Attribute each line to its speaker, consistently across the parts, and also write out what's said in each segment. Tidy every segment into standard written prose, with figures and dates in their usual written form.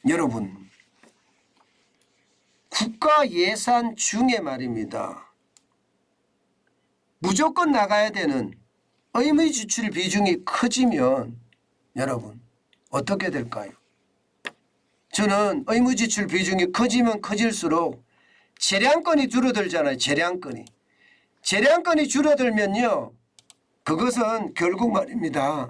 Speaker 1: 여러분, 국가 예산 중에 말입니다. 무조건 나가야 되는 의무 지출 비중이 커지면 여러분 어떻게 될까요? 저는 의무 지출 비중이 커지면 커질수록 재량권이 줄어들잖아요. 재량권이 줄어들면요. 그것은 결국 말입니다.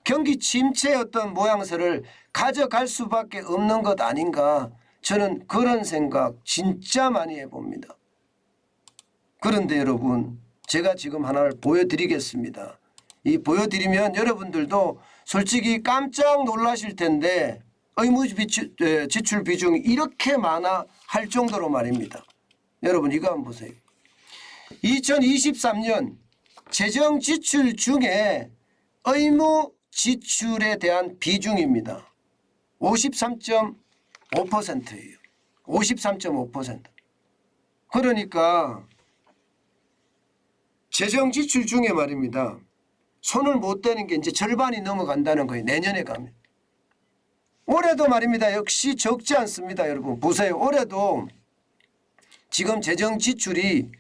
Speaker 1: 경기 침체의 어떤 모양새를 가져갈 수밖에 없는 것 아닌가. 저는 그런 생각 진짜 많이 해봅니다. 그런데 여러분, 제가 지금 하나를 보여드리겠습니다. 이 보여드리면 여러분들도 솔직히 깜짝 놀라실 텐데 의무 지출 비중이 이렇게 많아 할 정도로 말입니다. 여러분 이거 한번 보세요. 2023년 재정 지출 중에 의무 지출에 대한 비중입니다. 53.5%예요. 53.5%. 그러니까 재정 지출 중에 말입니다. 손을 못 대는 게 이제 절반이 넘어간다는 거예요. 내년에 가면. 올해도 말입니다. 역시 적지 않습니다. 여러분 보세요. 올해도 지금 재정 지출이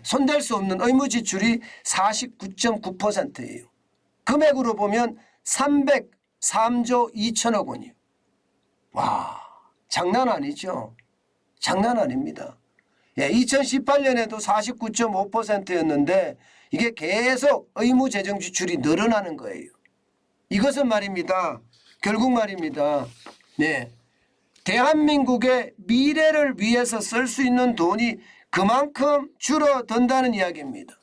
Speaker 1: 손댈 수 없는 의무 지출이 49.9%예요. 금액으로 보면 303조 2천억 원이요. 와, 장난 아니죠. 장난 아닙니다. 2018년에도 49.5%였는데 이게 계속 의무 재정 지출이 늘어나는 거예요. 이것은 말입니다. 결국 말입니다. 대한민국의 미래를 위해서 쓸 수 있는 돈이 그만큼 줄어든다는 이야기입니다.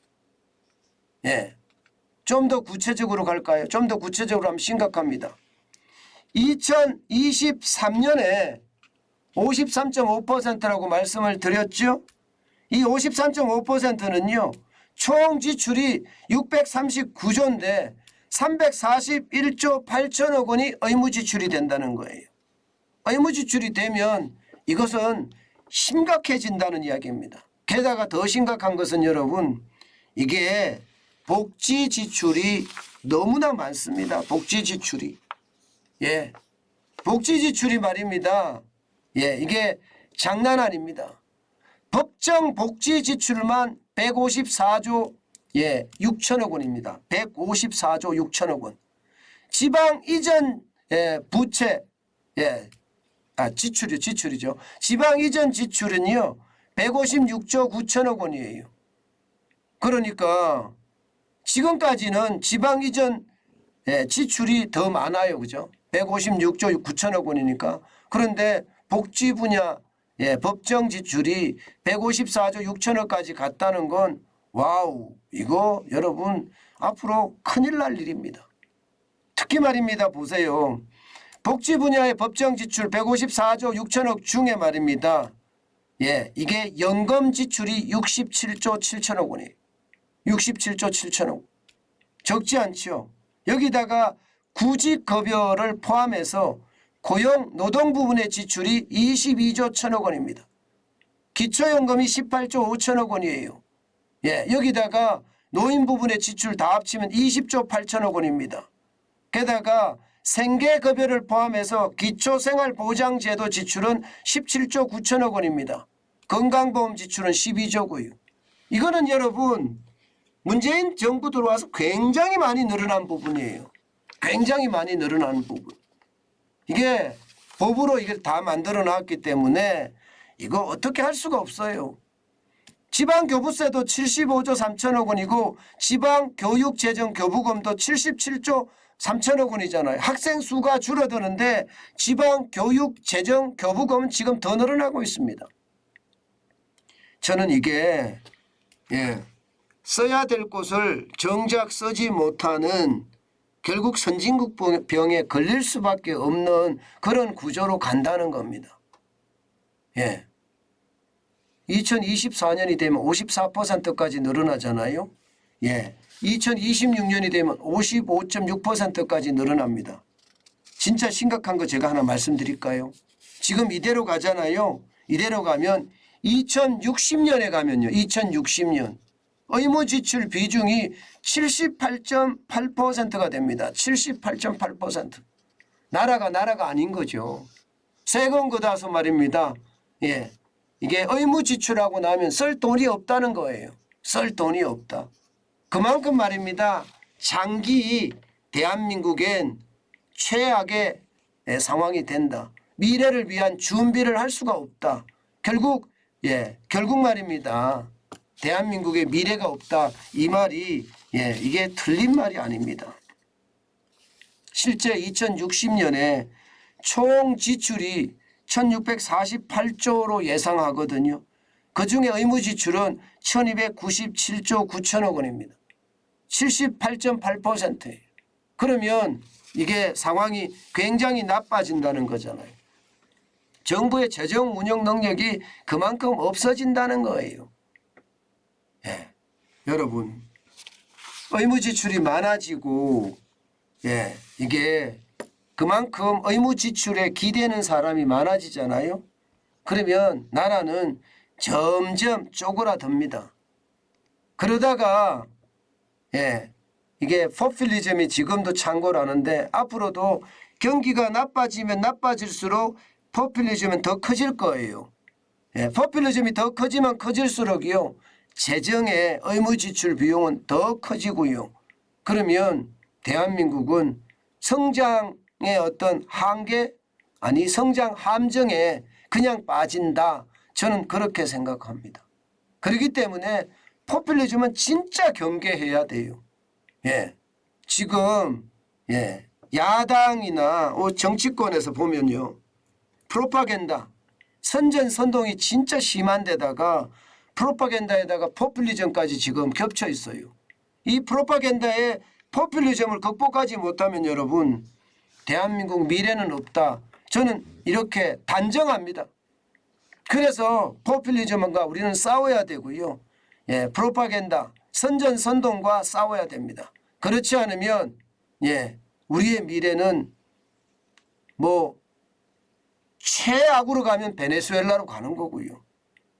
Speaker 1: 좀 더 구체적으로 갈까요? 좀 더 구체적으로 하면 심각합니다. 2023년에 53.5%라고 말씀을 드렸죠. 이 53.5%는요. 총 지출이 639조인데 341조 8천억 원이 의무 지출이 된다는 거예요. 의무 지출이 되면 이것은 심각해진다는 이야기입니다. 게다가 더 심각한 것은 여러분 이게 복지 지출이 너무나 많습니다. 복지 지출이. 복지 지출이 말입니다. 이게 장난 아닙니다. 법정 복지 지출만 154조 6천억 원입니다. 154조 6천억 원. 지방 이전 부채 지출이죠. 지방 이전 지출은요 156조 9천억 원이에요. 그러니까 지금까지는 지방 이전 지출이 더 많아요. 그죠? 156조 9천억 원이니까. 그런데 복지 분야 법정 지출이 154조 6천억까지 갔다는 건 와우, 이거 여러분 앞으로 큰일 날 일입니다. 특히 말입니다. 보세요. 복지 분야의 법정 지출 154조 6천억 중에 말입니다. 이게 연금 지출이 67조 7천억 원이에요. 67조 7천억. 적지 않죠. 여기다가 구직급여를 포함해서 고용 노동 부분의 지출이 22조 1천억 원입니다. 기초연금이 18조 5천억 원이에요. 여기다가 노인 부분의 지출 다 합치면 20조 8천억 원입니다. 게다가 생계급여를 포함해서 기초생활보장제도 지출은 17조 9천억 원입니다. 건강보험 지출은 12조고요. 이거는 여러분 문재인 정부 들어와서 굉장히 많이 늘어난 부분이에요. 굉장히 많이 늘어난 부분. 이게 법으로 이걸 다 만들어 놨기 때문에 이거 어떻게 할 수가 없어요. 지방교부세도 75조 3천억 원이고 지방교육재정교부금도 77조 3천억 원이잖아요. 학생 수가 줄어드는데 지방교육재정교부금은 지금 더 늘어나고 있습니다. 저는 이게 써야 될 곳을 정작 쓰지 못하는 결국 선진국병에 걸릴 수밖에 없는 그런 구조로 간다는 겁니다. 2024년이 되면 54%까지 늘어나잖아요. 2026년이 되면 55.6%까지 늘어납니다. 진짜 심각한 거 제가 하나 말씀드릴까요? 지금 이대로 가잖아요. 이대로 가면 2060년에 가면요. 2060년 의무 지출 비중이 78.8%가 됩니다. 78.8%. 나라가 아닌 거죠. 세금 걷어서 말입니다. 예, 이게 의무 지출하고 나면 쓸 돈이 없다는 거예요. 쓸 돈이 없다. 그만큼 말입니다. 장기 대한민국엔 최악의 상황이 된다. 미래를 위한 준비를 할 수가 없다. 결국 말입니다. 대한민국의 미래가 없다. 이 말이 이게 틀린 말이 아닙니다. 실제 2060년에 총 지출이 1648조로 예상하거든요. 그중에 의무 지출은 1297조 9천억 원입니다. 78.8%예요. 그러면 이게 상황이 굉장히 나빠진다는 거잖아요. 정부의 재정 운영 능력이 그만큼 없어진다는 거예요. 예, 여러분 의무 지출이 많아지고 이게 그만큼 의무 지출에 기대는 사람이 많아지잖아요. 그러면 나라는 점점 쪼그라듭니다. 그러다가 이게 포퓰리즘이 지금도 창궐하는데 앞으로도 경기가 나빠지면 나빠질수록 포퓰리즘은 더 커질 거예요. 포퓰리즘이 더 커지면 커질수록요 재정의 의무 지출 비용은 더 커지고요. 그러면 대한민국은 성장의 어떤 한계 아니 성장 함정에 그냥 빠진다. 저는 그렇게 생각합니다. 그렇기 때문에 포퓰리즘은 진짜 경계해야 돼요. 지금 야당이나 정치권에서 보면요. 프로파간다, 선전선동이 진짜 심한 데다가 프로파간다에다가 포퓰리즘까지 지금 겹쳐 있어요. 이 프로파간다에 포퓰리즘을 극복하지 못하면 여러분 대한민국 미래는 없다. 저는 이렇게 단정합니다. 그래서 포퓰리즘과 우리는 싸워야 되고요. 프로파간다, 선전선동과 싸워야 됩니다. 그렇지 않으면 우리의 미래는 뭐 최악으로 가면 베네수엘라로 가는 거고요.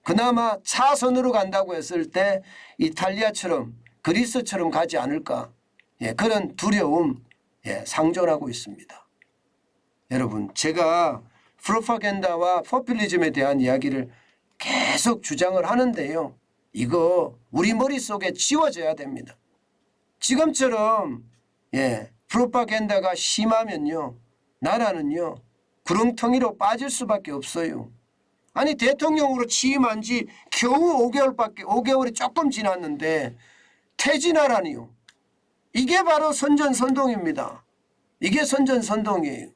Speaker 1: 그나마 차선으로 간다고 했을 때 이탈리아처럼 그리스처럼 가지 않을까 그런 두려움 상존하고 있습니다. 여러분 제가 프로파간다와 포퓰리즘에 대한 이야기를 계속 주장을 하는데요. 이거 우리 머릿속에 지워져야 됩니다. 지금처럼 프로파간다가 심하면요. 나라는요. 구렁텅이로 빠질 수밖에 없어요. 아니 대통령으로 취임한 지 겨우 5개월이 조금 지났는데 퇴진하라니요. 이게 바로 선전선동입니다. 이게 선전선동이에요.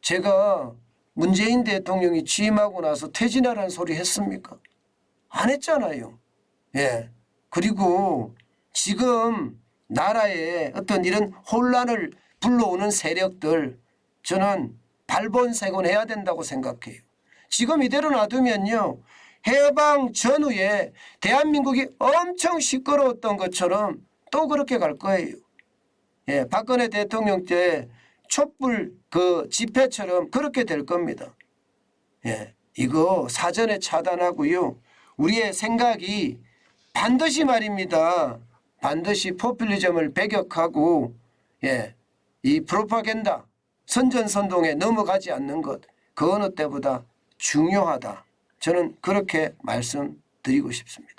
Speaker 1: 제가 문재인 대통령이 취임하고 나서 퇴진하라는 소리 했습니까? 안 했잖아요. 그리고 지금 나라에 어떤 이런 혼란을 불러오는 세력들 저는 발본색원해야 된다고 생각해요. 지금 이대로 놔두면요. 해방 전후에 대한민국이 엄청 시끄러웠던 것처럼 또 그렇게 갈 거예요. 박근혜 대통령 때 촛불 그 집회처럼 그렇게 될 겁니다. 이거 사전에 차단하고요. 우리의 생각이 반드시 말입니다. 반드시 포퓰리즘을 배격하고 이 프로파간다 선전선동에 넘어가지 않는 것 그 어느 때보다 중요하다. 저는 그렇게 말씀드리고 싶습니다.